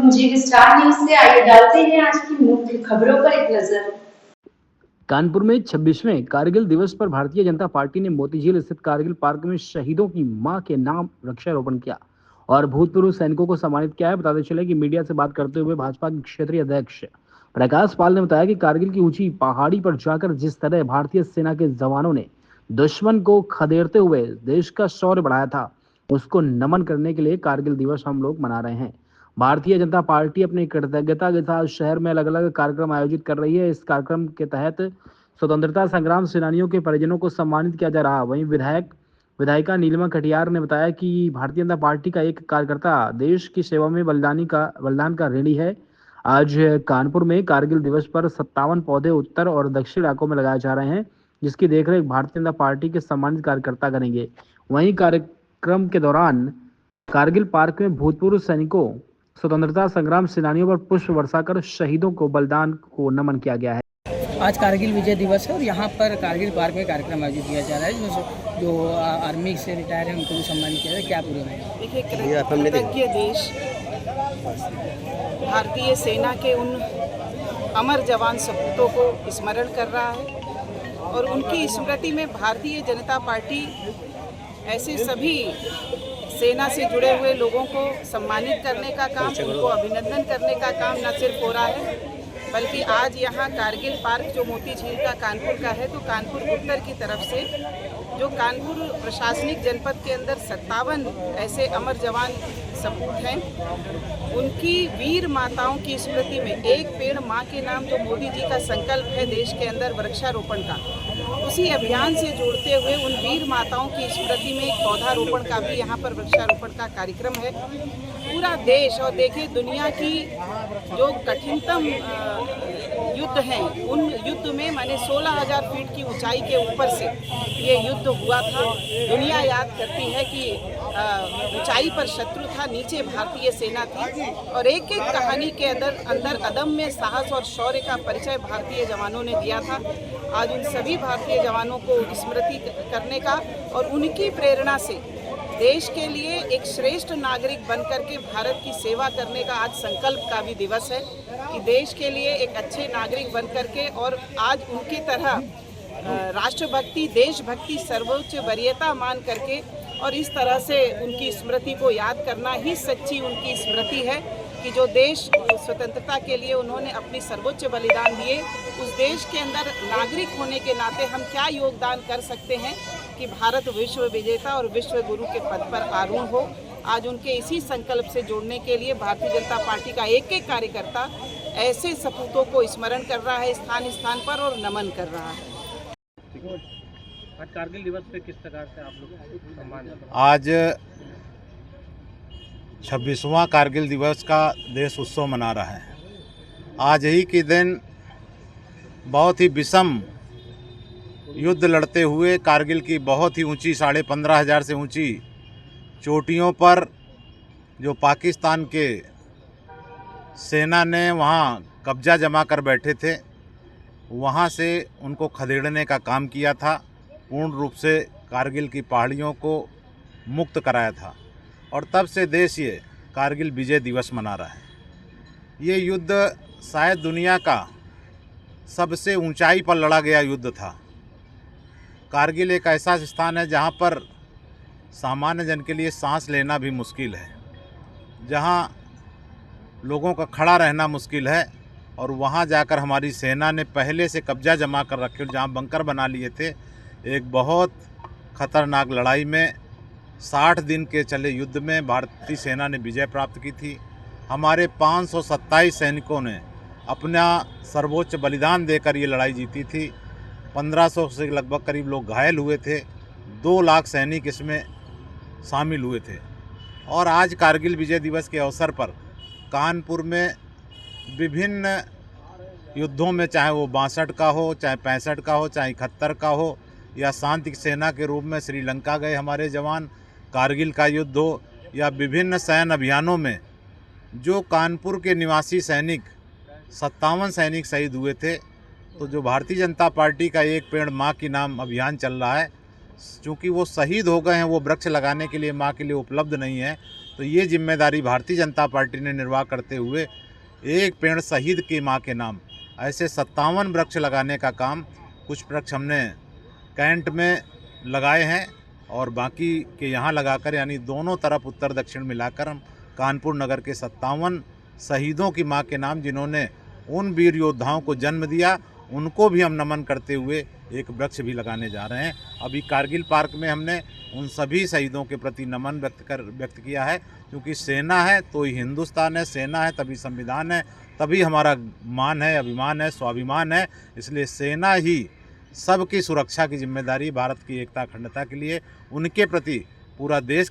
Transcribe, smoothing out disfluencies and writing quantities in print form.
जी star news से आइए डालते हैं आज की मुख्य खबरों पर एक नजर। कानपुर में 26वें कारगिल दिवस पर भारतीय जनता पार्टी ने मोतीझील स्थित कारगिल पार्क में शहीदों की मां के नाम वृक्षारोपण किया और भूतपूर्व सैनिकों को सम्मानित किया है। बताते चले कि मीडिया से बात करते हुए भाजपा के क्षेत्रीय अध्यक्ष प्रकाश पाल ने बताया कि कारगिल की ऊंची पहाड़ी पर जाकर जिस तरह भारतीय सेना के जवानों ने दुश्मन को खदेड़ते हुए देश का शौर्य बढ़ाया था, उसको नमन करने के लिए कारगिल दिवस हम लोग मना रहे हैं। भारतीय जनता पार्टी अपनी कृतज्ञता के साथ शहर में अलग अलग कार्यक्रम आयोजित कर रही है। इस कार्यक्रम के तहत स्वतंत्रता संग्राम सेनानियों के परिजनों को सम्मानित किया जा रहा। वहीं विधायिका नीलिमा कटियार ने बताया कि भारतीय जनता पार्टी का एक कार्यकर्ता देश की सेवा में बलिदान का ऋणी है। आज कानपुर में कारगिल दिवस पर 57 पौधे उत्तर और दक्षिण इलाकों में लगाए जा रहे हैं, जिसकी देखरेख भारतीय जनता पार्टी के सम्मानित कार्यकर्ता करेंगे। वहीं कार्यक्रम के दौरान कारगिल पार्क में भूतपूर्व सैनिकों, स्वतंत्रता संग्राम सेनानियों पर पुष्प वर्षा कर शहीदों को बलिदान को नमन किया गया है। आज कारगिल विजय दिवस है और यहाँ पर कारगिल पार्क में कार्यक्रम आयोजित किया जा रहा है। जो आर्मी से रिटायर है उनको भी सम्मानित किया जाए। क्या पूरे में देखिए, कृतज्ञ देश भारतीय सेना के उन अमर जवान सपूतों को स्मरण कर रहा है और उनकी स्मृति में भारतीय जनता पार्टी ऐसे सभी सेना से जुड़े हुए लोगों को सम्मानित करने का काम, उनको अभिनंदन करने का काम न सिर्फ हो रहा है, बल्कि आज यहाँ कारगिल पार्क जो मोतीझील का कानपुर का है, तो कानपुर उत्तर की तरफ से जो कानपुर प्रशासनिक जनपद के अंदर 57 ऐसे अमर जवान सपूत हैं, उनकी वीर माताओं की स्मृति में एक पेड़ माँ के नाम जो मोदी जी का संकल्प है देश के अंदर वृक्षारोपण का, उसी अभियान से जोड़ते हुए उन वीर माताओं की स्मृति में एक पौधारोपण का भी यहाँ पर वृक्षारोपण का कार्यक्रम है। पूरा देश और देखिए दुनिया की जो कठिनतम युद्ध हैं, उन युद्ध में माने 16,000 फीट की ऊंचाई के ऊपर से ये युद्ध हुआ था। दुनिया याद करती है कि ऊंचाई पर शत्रु था, नीचे भारतीय सेना थी और एक एक कहानी के अंदर अदम्य साहस और शौर्य का परिचय भारतीय जवानों ने दिया था। आज उन सभी भारतीय जवानों को स्मृति करने का और उनकी प्रेरणा से देश के लिए एक श्रेष्ठ नागरिक बनकर के भारत की सेवा करने का आज संकल्प का भी दिवस है कि देश के लिए एक अच्छे नागरिक बनकर के और आज उनकी तरह राष्ट्रभक्ति, देशभक्ति सर्वोच्च वरीयता मान करके और इस तरह से उनकी स्मृति को याद करना ही सच्ची उनकी स्मृति है कि जो देश स्वतंत्रता के लिए उन्होंने अपनी सर्वोच्च बलिदान दिए, उस देश के अंदर नागरिक होने के नाते हम क्या योगदान कर सकते हैं कि भारत विश्व विजेता और विश्व गुरु के पद पर आरूढ़ हो। आज उनके इसी संकल्प से जोड़ने के लिए भारतीय जनता पार्टी का एक एक कार्यकर्ता ऐसे सपूतों को स्मरण कर रहा है स्थान स्थान पर और नमन कर रहा है। आज कारगिल दिवस पे किस प्रकार से आप लोग सम्मान? आज 26वां कारगिल दिवस का देश उत्सव मना रहा है। आज ही के दिन बहुत ही विषम युद्ध लड़ते हुए कारगिल की बहुत ही ऊंची 15,500 से ऊंची चोटियों पर जो पाकिस्तान के सेना ने वहां कब्जा जमा कर बैठे थे, वहां से उनको खदेड़ने का काम किया था। पूर्ण रूप से कारगिल की पहाड़ियों को मुक्त कराया था और तब से देश ये कारगिल विजय दिवस मना रहा है। ये युद्ध शायद दुनिया का सबसे ऊंचाई पर लड़ा गया युद्ध था। कारगिल एक ऐसा स्थान है जहाँ पर सामान्य जन के लिए सांस लेना भी मुश्किल है, जहाँ लोगों का खड़ा रहना मुश्किल है और वहाँ जाकर हमारी सेना ने पहले से कब्जा जमा कर रखे, जहाँ बंकर बना लिए थे। एक बहुत खतरनाक लड़ाई में 60 दिन के चले युद्ध में भारतीय सेना ने विजय प्राप्त की थी। हमारे 527 सैनिकों ने अपना सर्वोच्च बलिदान देकर ये लड़ाई जीती थी। 1500 से लगभग करीब लोग घायल हुए थे, 2 लाख सैनिक इसमें शामिल हुए थे। और आज कारगिल विजय दिवस के अवसर पर कानपुर में विभिन्न युद्धों में, चाहे वो 62 का हो, चाहे 65 का हो, चाहे 71 का हो, या शांति सेना के रूप में श्रीलंका गए हमारे जवान, कारगिल का युद्ध हो, या विभिन्न सैन्य अभियानों में जो कानपुर के निवासी सैनिक 57 सैनिक शहीद हुए थे। तो जो भारतीय जनता पार्टी का एक पेड़ माँ के नाम अभियान चल रहा है, चूँकि वो शहीद हो गए हैं, वो वृक्ष लगाने के लिए माँ के लिए उपलब्ध नहीं है, तो ये जिम्मेदारी भारतीय जनता पार्टी ने निर्वाह करते हुए एक पेड़ शहीद की मां के नाम ऐसे 57 वृक्ष लगाने का काम, कुछ वृक्ष हमने कैंट में लगाए हैं और बाकी के यहाँ लगाकर, यानी दोनों तरफ उत्तर दक्षिण मिलाकर हम कानपुर नगर के 57 शहीदों की मां के नाम, जिन्होंने उन वीर योद्धाओं को जन्म दिया, उनको भी हम नमन करते हुए एक वृक्ष भी लगाने जा रहे हैं। अभी कारगिल पार्क में हमने उन सभी शहीदों के प्रति नमन व्यक्त किया है, क्योंकि सेना है तो ही हिंदुस्तान है, सेना है तभी संविधान है, तभी हमारा मान है, अभिमान है, स्वाभिमान है। इसलिए सेना ही सबकी सुरक्षा की जिम्मेदारी, भारत की एकता अखंडता के लिए उनके प्रति पूरा देश